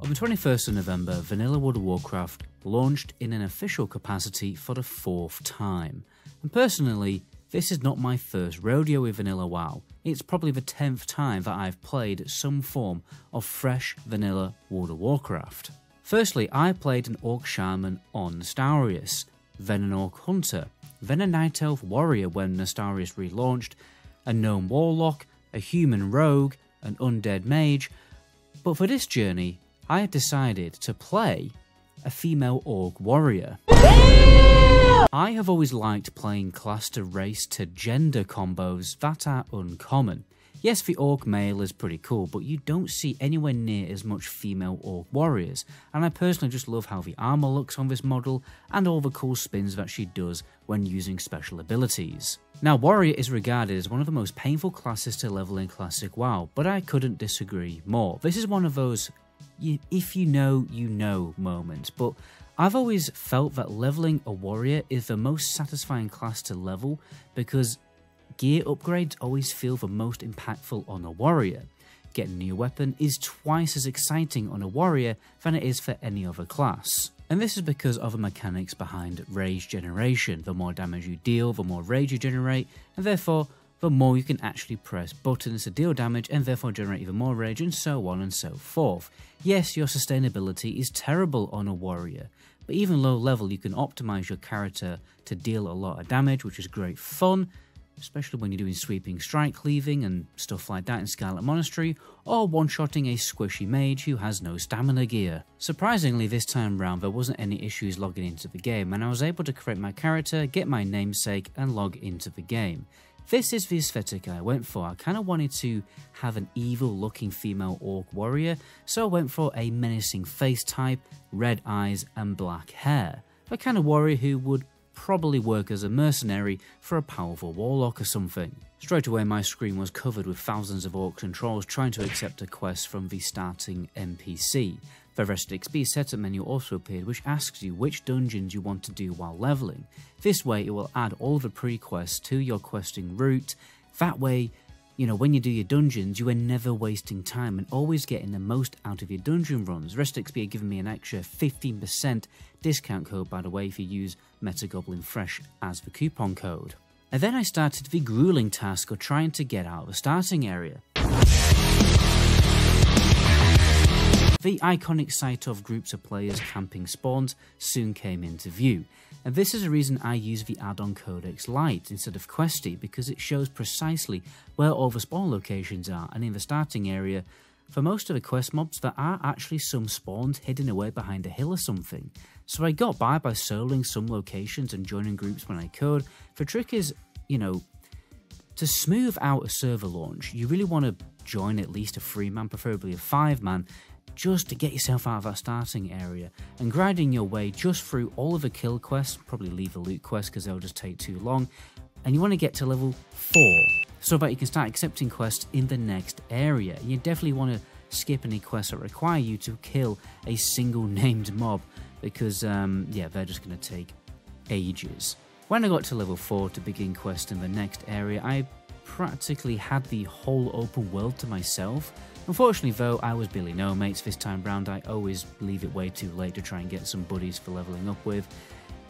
On the 21st of November, Vanilla World of Warcraft launched in an official capacity for the 4th time. And personally, this is not my first rodeo with Vanilla WoW. It's probably the 10th time that I've played some form of fresh Vanilla World of Warcraft. Firstly, I played an Orc Shaman on Aries, then an Orc Hunter, then a Night Elf Warrior when Aries relaunched, a Gnome Warlock, a Human Rogue, an Undead Mage, but for this journey, I have decided to play a female Orc Warrior. I have always liked playing class to race to gender combos that are uncommon. Yes, the Orc male is pretty cool, but you don't see anywhere near as much female Orc Warriors, and I personally just love how the armor looks on this model and all the cool spins that she does when using special abilities. Now, Warrior is regarded as one of the most painful classes to level in Classic WoW, but I couldn't disagree more. This is one of those if you know moments, but I've always felt that leveling a warrior is the most satisfying class to level because gear upgrades always feel the most impactful on a warrior. Getting a new weapon is twice as exciting on a warrior than it is for any other class. And this is because of the mechanics behind rage generation. The more damage you deal, the more rage you generate, and therefore the more you can actually press buttons to deal damage and therefore generate even more rage, and so on and so forth. Yes, your sustainability is terrible on a warrior, but even low level you can optimize your character to deal a lot of damage, which is great fun, especially when you're doing sweeping strike cleaving and stuff like that in Scarlet Monastery, or one-shotting a squishy mage who has no stamina gear. Surprisingly, this time round there wasn't any issues logging into the game, and I was able to create my character, get my namesake, and log into the game. This is the aesthetic I went for. I kind of wanted to have an evil looking female Orc Warrior, so I went for a menacing face type, red eyes and black hair. The kind of warrior who would probably work as a mercenary for a powerful warlock or something. Straight away my screen was covered with thousands of orcs and trolls trying to accept a quest from the starting NPC. The Rested XP setup menu also appeared, which asks you which dungeons you want to do while leveling. This way it will add all the pre-quests to your questing route. That way, when you do your dungeons, you are never wasting time and always getting the most out of your dungeon runs. Rested XP are giving me an extra 15% discount code, by the way, if you use Metagoblin Fresh as the coupon code. And then I started the grueling task of trying to get out of the starting area. The iconic sight of groups of players camping spawns soon came into view, and this is the reason I use the add-on Codex Lite instead of Questy, because it shows precisely where all the spawn locations are, and in the starting area, for most of the quest mobs there are actually some spawns hidden away behind a hill or something. So I got by soloing some locations and joining groups when I could. The trick is, to smooth out a server launch, you really want to join at least a 3-man, preferably a 5-man, just to get yourself out of that starting area, and grinding your way just through all of the kill quests, probably leave the loot quests because they'll just take too long, and you want to get to level 4 so that you can start accepting quests in the next area. You definitely want to skip any quests that require you to kill a single named mob because they're just going to take ages. When I got to level 4 to begin quests in the next area, I practically had the whole open world to myself. Unfortunately though, I was Billy No Mates this time round. I always leave it way too late to try and get some buddies for leveling up with.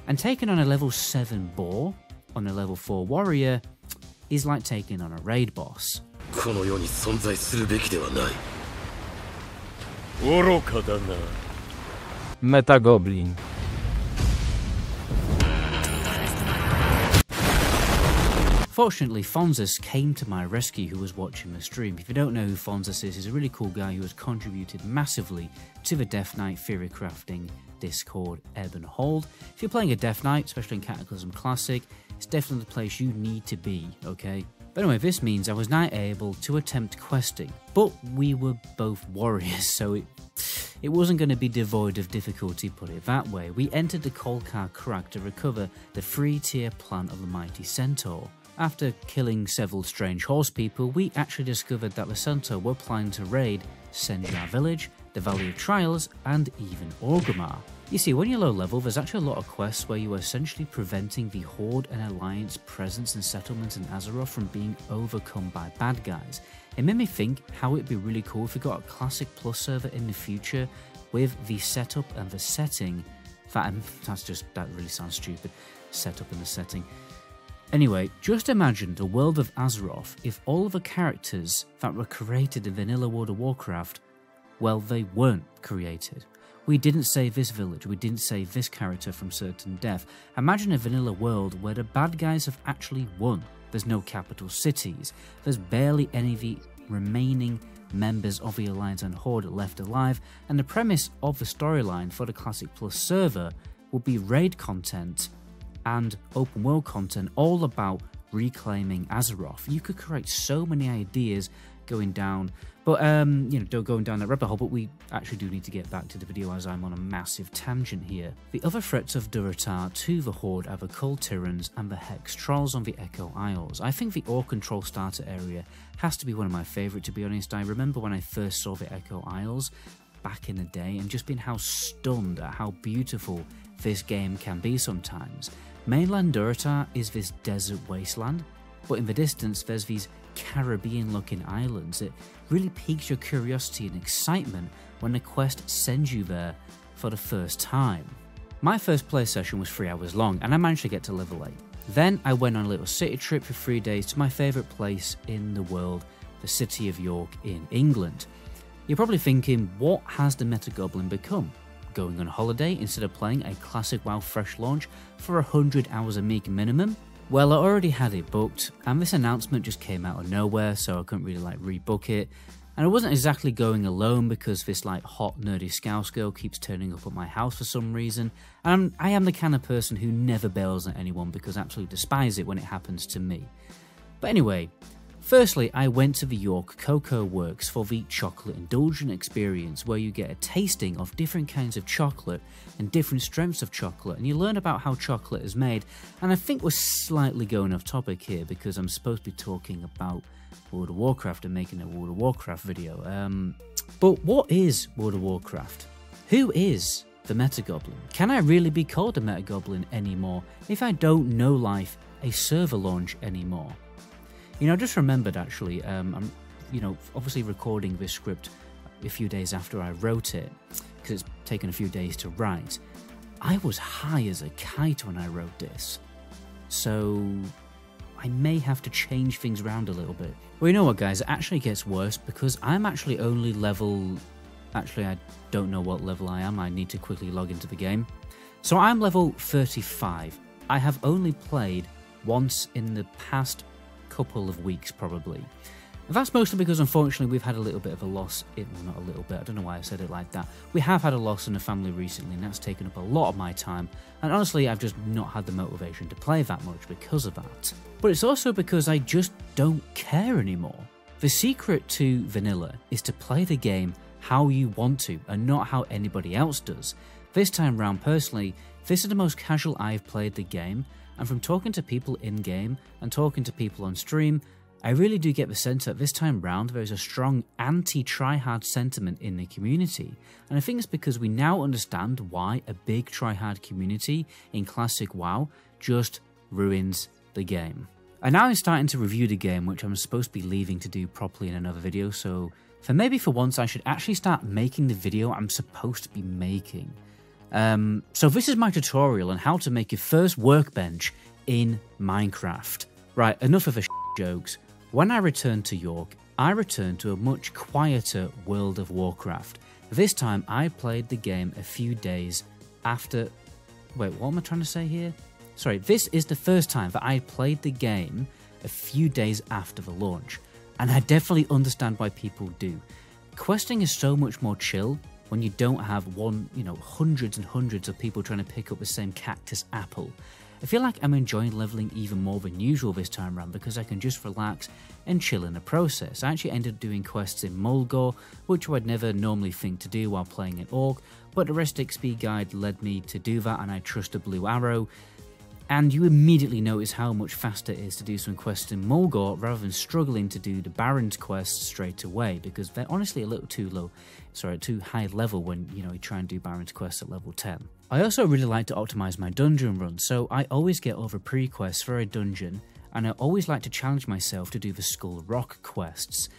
And taking on a level 7 boar on a level 4 warrior is like taking on a raid boss. Metagoblin. Fortunately, Fonzus came to my rescue, who was watching the stream. If you don't know who Fonzus is, he's a really cool guy who has contributed massively to the Death Knight Theory Crafting Discord Ebb and Hold. If you're playing a Death Knight, especially in Cataclysm Classic, it's definitely the place you need to be, okay? But anyway, this means I was now able to attempt questing, but we were both warriors, so it wasn't going to be devoid of difficulty, put it that way. We entered the Kolkar Crag to recover the 3-tier plant of the Mighty Centaur. After killing several strange horse people, we actually discovered that the Centaur were planning to raid Senjar Village, the Valley of Trials, and even Orgrimmar. You see, when you're low level, there's actually a lot of quests where you are essentially preventing the Horde and Alliance presence and settlements in Azeroth from being overcome by bad guys. It made me think how it'd be really cool if we got a Classic Plus server in the future with the setup and the setting. That really sounds stupid. Setup and the setting. Anyway, just imagine the world of Azeroth if all of the characters that were created in vanilla World of Warcraft, well, they weren't created. We didn't save this village, we didn't save this character from certain death. Imagine a vanilla world where the bad guys have actually won. There's no capital cities, there's barely any of the remaining members of the Alliance and Horde left alive, and the premise of the storyline for the Classic Plus server would be raid content and open world content all about reclaiming Azeroth. You could create so many ideas going down, but going down that rabbit hole, but we actually do need to get back to the video as I'm on a massive tangent here. The other threats of Durotar to the Horde are the Cull Tyrants and the Hex Trolls on the Echo Isles. I think the Ore Control starter area has to be one of my favourite, to be honest. I remember when I first saw the Echo Isles back in the day and just being how stunned at how beautiful this game can be sometimes. Mainland Durotar is this desert wasteland, but in the distance there's these Caribbean looking islands. It really piques your curiosity and excitement when the quest sends you there for the first time. My first play session was 3 hours long and I managed to get to level 8. Then I went on a little city trip for 3 days to my favourite place in the world, the city of York in England. You're probably thinking, what has the Metagoblin become? Going on holiday instead of playing a classic WoW fresh launch for 100 hours a week minimum? Well, I already had it booked, and this announcement just came out of nowhere, so I couldn't really rebook it. And I wasn't exactly going alone because this hot nerdy scouse girl keeps turning up at my house for some reason, and I am the kind of person who never bails on anyone because I absolutely despise it when it happens to me. But anyway, firstly, I went to the York Cocoa Works for the Chocolate Indulgent experience, where you get a tasting of different kinds of chocolate and different strengths of chocolate, and you learn about how chocolate is made. And I think we're slightly going off topic here because I'm supposed to be talking about World of Warcraft and making a World of Warcraft video. But what is World of Warcraft? Who is the Metagoblin? Can I really be called a Metagoblin anymore if I don't know life a server launch anymore? You know, I just remembered actually, I'm obviously recording this script a few days after I wrote it, because it's taken a few days to write. I was high as a kite when I wrote this, so I may have to change things around a little bit. Well, you know what guys, it actually gets worse because I'm actually only I don't know what level I am, I need to quickly log into the game. So I'm level 35. I have only played once in the past couple of weeks probably. That's mostly because unfortunately we've had a little bit of a loss, well not a little bit, I don't know why I said it like that. We have had a loss in the family recently and that's taken up a lot of my time, and honestly I've just not had the motivation to play that much because of that. But it's also because I just don't care anymore. The secret to vanilla is to play the game how you want to and not how anybody else does. This time round personally, this is the most casual I've played the game, and from talking to people in-game and talking to people on stream, I really do get the sense that this time round there is a strong anti-tryhard sentiment in the community, and I think it's because we now understand why a big tryhard community in classic WoW just ruins the game. And now I'm starting to review the game, which I'm supposed to be leaving to do properly in another video, so maybe for once I should actually start making the video I'm supposed to be making. So this is my tutorial on how to make your first workbench in Minecraft. Right, enough of the jokes. When I returned to York, I returned to a much quieter World of Warcraft. This time I played the game a few days after... Wait, what am I trying to say here? Sorry, this is the first time that I played the game a few days after the launch, and I definitely understand why people do. Questing is so much more chill when you don't have hundreds and hundreds of people trying to pick up the same cactus apple. I feel like I'm enjoying leveling even more than usual this time around because I can just relax and chill in the process. I actually ended up doing quests in Mulgore, which I'd never normally think to do while playing an Orc, but the Rest XP guide led me to do that, and I trust a blue arrow. And you immediately notice how much faster it is to do some quests in Mulgore rather than struggling to do the Baron's quests straight away, because they're honestly a little too high level when you try and do Baron's quests at level 10. I also really like to optimize my dungeon run, so I always get over pre-quests for a dungeon, and I always like to challenge myself to do the Skull Rock quests.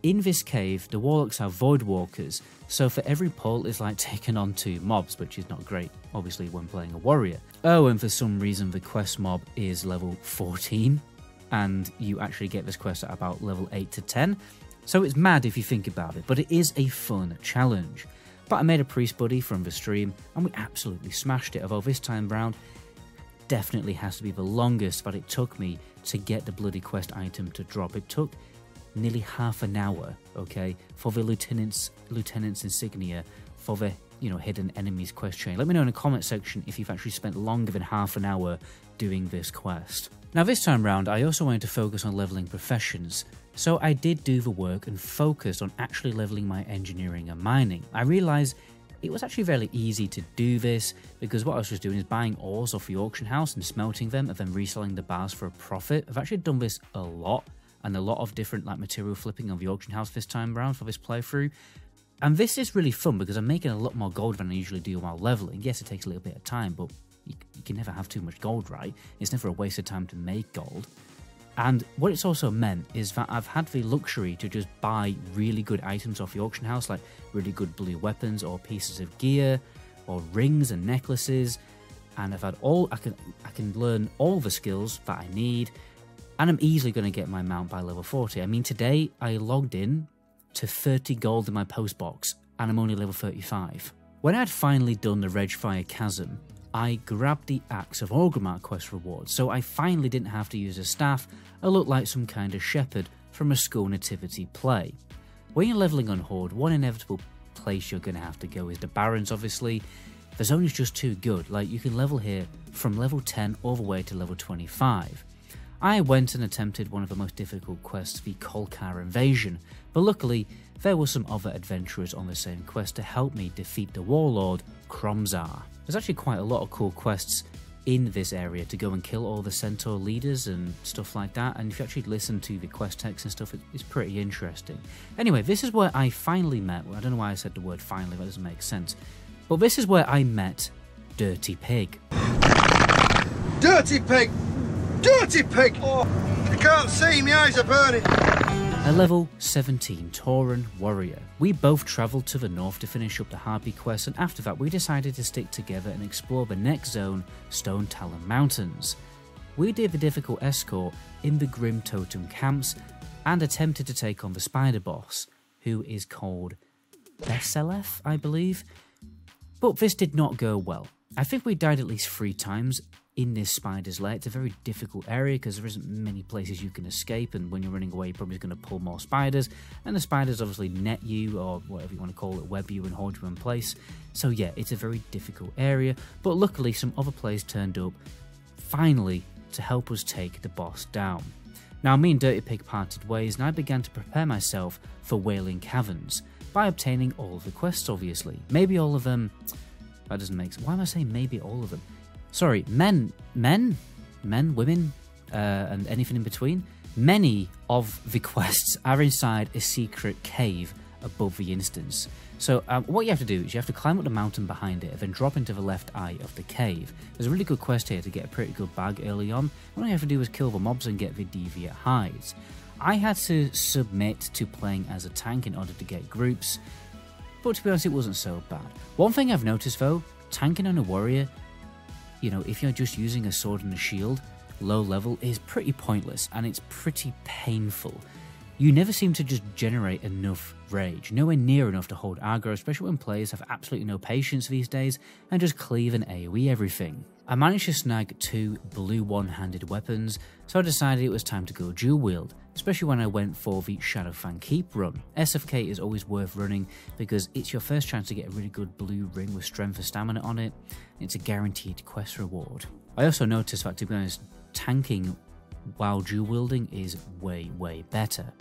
in this cave, the warlocks are void walkers, so for every pull it's like taking on 2 mobs, which is not great, obviously, when playing a warrior. Oh, and for some reason the quest mob is level 14, and you actually get this quest at about level 8 to 10, so it's mad if you think about it, but it is a fun challenge. But I made a priest buddy from the stream, and we absolutely smashed it, although this time round definitely has to be the longest that it took me to get the bloody quest item to drop. It took nearly half an hour, okay, for the lieutenant's insignia for the, hidden enemies quest chain. Let me know in the comment section if you've actually spent longer than half an hour doing this quest. Now this time round, I also wanted to focus on leveling professions, so I did do the work and focused on actually leveling my engineering and mining. I realised it was actually fairly easy to do this, because what I was just doing is buying ores off the auction house and smelting them and then reselling the bars for a profit. I've actually done this a lot, and a lot of different material flipping on the auction house this time around for this playthrough. And this is really fun because I'm making a lot more gold than I usually do while leveling. Yes, it takes a little bit of time, but you can never have too much gold, right? It's never a waste of time to make gold. And what it's also meant is that I've had the luxury to just buy really good items off the auction house, like really good blue weapons or pieces of gear or rings and necklaces, and I've had I can learn all the skills that I need, and I'm easily going to get my mount by level 40. I mean, today I logged in to 30 gold in my post box, and I'm only level 35. When I'd finally done the Regfire Chasm, I grabbed the Axe of Orgrimmar quest reward, so I finally didn't have to use a staff. I looked like some kind of shepherd from a school nativity play. When you're leveling on Horde, one inevitable place you're going to have to go is the Barrens, obviously. The zone is just too good, like you can level here from level 10 all the way to level 25. I went and attempted one of the most difficult quests, the Kolkar Invasion, but luckily there were some other adventurers on the same quest to help me defeat the warlord, Kromzar. There's actually quite a lot of cool quests in this area to go and kill all the centaur leaders and stuff like that, and if you actually listen to the quest text and stuff, it's pretty interesting. Anyway, this is where I finally met, well, I don't know why I said the word finally, that doesn't make sense, but this is where I met Dirty Pig. Dirty Pig! Dirty Pig! Oh, you can't see, my eyes are burning. A level 17 Tauran warrior. We both travelled to the north to finish up the Harpy quest, and after that we decided to stick together and explore the next zone, Stone Talon Mountains. We did the difficult escort in the Grim Totem camps and attempted to take on the spider boss, who is called Besselef, I believe. But this did not go well. I think we died at least 3 times in this spider's lair. It's a very difficult area because there isn't many places you can escape, and when you're running away you're probably going to pull more spiders, and the spiders obviously net you, or whatever you want to call it, web you and hold you in place. So yeah, it's a very difficult area, but luckily some other players turned up finally to help us take the boss down. Now me and Dirty Pig parted ways, and I began to prepare myself for Wailing Caverns by obtaining all of the quests, obviously. Maybe all of them, that doesn't make sense. Why am I saying maybe all of them? Sorry, men, women, and anything in between. Many of the quests are inside a secret cave above the instance. So what you have to do is you have to climb up the mountain behind it and then drop into the left eye of the cave. There's a really good quest here to get a pretty good bag early on. All you have to do is kill the mobs and get the deviate hides. I had to submit to playing as a tank in order to get groups, but to be honest it wasn't so bad. One thing I've noticed though, tanking on a warrior, you know, if you're just using a sword and a shield, low level, is pretty pointless and it's pretty painful. You never seem to just generate enough rage, nowhere near enough to hold aggro, especially when players have absolutely no patience these days and just cleave and AoE everything. I managed to snag 2 blue one-handed weapons, so I decided it was time to go dual wield, especially when I went for the Shadowfang Keep run. SFK is always worth running because it's your first chance to get a really good blue ring with strength and stamina on it. It's a guaranteed quest reward. I also noticed that, to be honest, tanking while dual wielding is way better.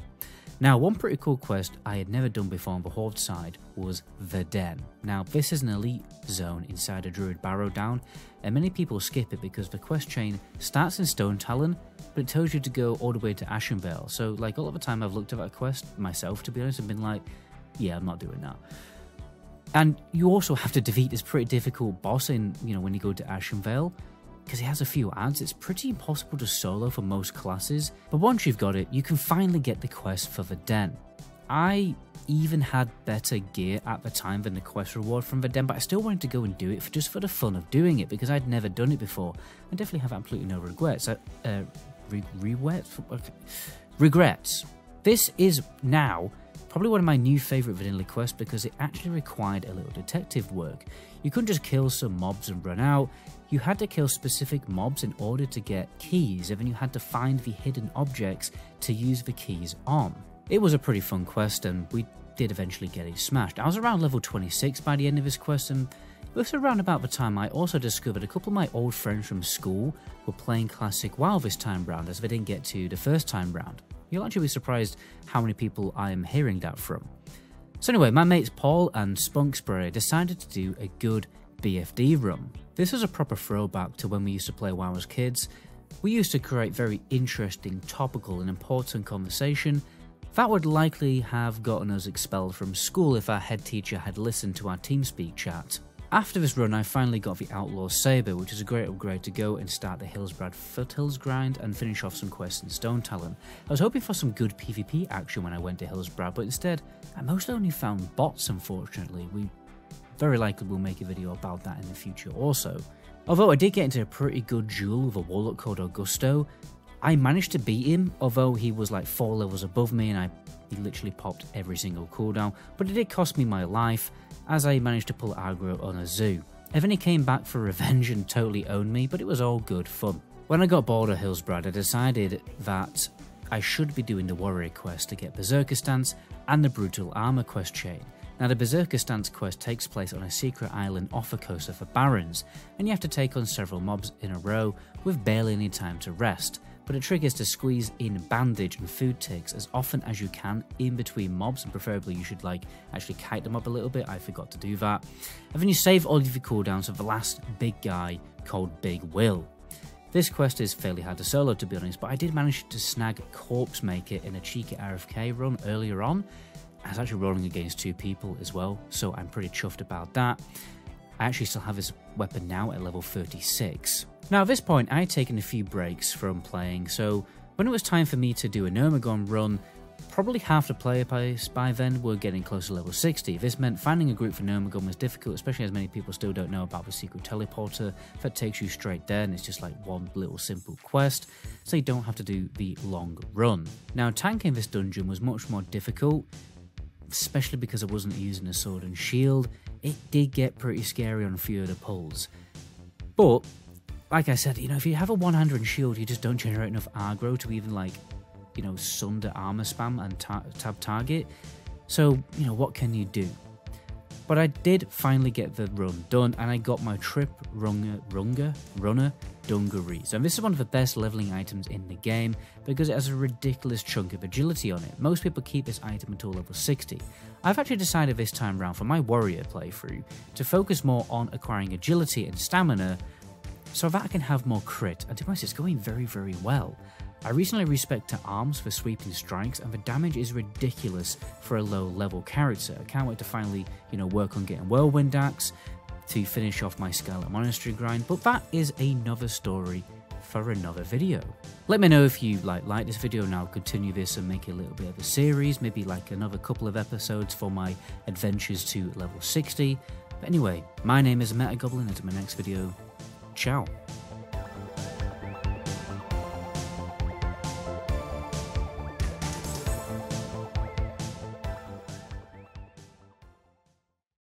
Now, one pretty cool quest I had never done before on the Horde side was the Den. Now, this is an elite zone inside a Druid Barrow Down, and many people skip it because the quest chain starts in Stone Talon, but it tells you to go all the way to Ashenvale. So, like, all of the time I've looked at that quest myself, to be honest, and been like, yeah, I'm not doing that. And you also have to defeat this pretty difficult boss in, you know, when you go to Ashenvale, because it has a few adds. It's pretty impossible to solo for most classes, but once you've got it, you can finally get the quest for the Den. I even had better gear at the time than the quest reward from the den, but I still wanted to go and do it just for the fun of doing it, because I'd never done it before. I definitely have absolutely no regrets. Regrets. This is now probably one of my new favourite vanilla quests because it actually required a little detective work. You couldn't just kill some mobs and run out. You had to kill specific mobs in order to get keys, and then you had to find the hidden objects to use the keys on. It was a pretty fun quest, and we did eventually get it smashed. I was around level 26 by the end of this quest, and it was around about the time I also discovered a couple of my old friends from school were playing Classic WoW this time round, as they didn't get to the first time round. You'll actually be surprised how many people I am hearing that from. So anyway, my mates Paul and Spunk Spray decided to do a good BFD run. This was a proper throwback to when we used to play WoW as kids. We used to create very interesting, topical and important conversation that would likely have gotten us expelled from school if our head teacher had listened to our TeamSpeak chat. After this run, I finally got the Outlaw Sabre, which is a great upgrade to go and start the Hillsbrad Foothills grind and finish off some quests in Stone Talon. I was hoping for some good PvP action when I went to Hillsbrad, but instead, I mostly only found bots, unfortunately. We very likely will make a video about that in the future also. Although I did get into a pretty good duel with a warlock called Augusto, I managed to beat him, although he was like 4 levels above me and he literally popped every single cooldown, but it did cost me my life, as I managed to pull aggro on a zoo. And then he came back for revenge and totally owned me, but it was all good fun. When I got bored of Hillsbrad, I decided that I should be doing the Warrior quest to get Berserker Stance and the Brutal Armor quest chain. Now the Berserker Stance quest takes place on a secret island off the coast of the Barrens, and you have to take on several mobs in a row with barely any time to rest. But the trick is to squeeze in bandage and food ticks as often as you can in between mobs, and preferably you should like actually kite them up a little bit. I forgot to do that. And then you save all of your cooldowns for the last big guy called Big Will. This quest is fairly hard to solo, to be honest, but I did manage to snag Corpse Maker in a cheeky RFK run earlier on. I was actually rolling against 2 people as well, so I'm pretty chuffed about that. I actually still have this weapon now at level 36. Now at this point I had taken a few breaks from playing, so when it was time for me to do a Nomagon run, probably half the player base by then were getting close to level 60. This meant finding a group for Nomagon was difficult, especially as many people still don't know about the secret teleporter that takes you straight there, and it's just like one little simple quest, so you don't have to do the long run. Now tanking this dungeon was much more difficult, especially because I wasn't using a sword and shield. It did get pretty scary on a few of the pulls. But like I said, if you have a one-handed shield, you just don't generate enough aggro to even like, sunder armor spam and tab target. So, what can you do? But I did finally get the run done, and I got my Trip Runner Dungarees. And this is one of the best leveling items in the game because it has a ridiculous chunk of agility on it. Most people keep this item until level 60. I've actually decided this time round for my warrior playthrough to focus more on acquiring agility and stamina so that I can have more crit, and to be honest, it's going very, very well. I recently respec'd to arms for sweeping strikes, and the damage is ridiculous for a low level character. I can't wait to finally, work on getting Whirlwind Axe to finish off my Scarlet Monastery grind, but that is another story for another video. Let me know if you like this video, and I'll continue this and make it a little bit of a series, maybe like another couple of episodes for my adventures to level 60. But anyway, my name is Metagoblin, and until my next video, ciao.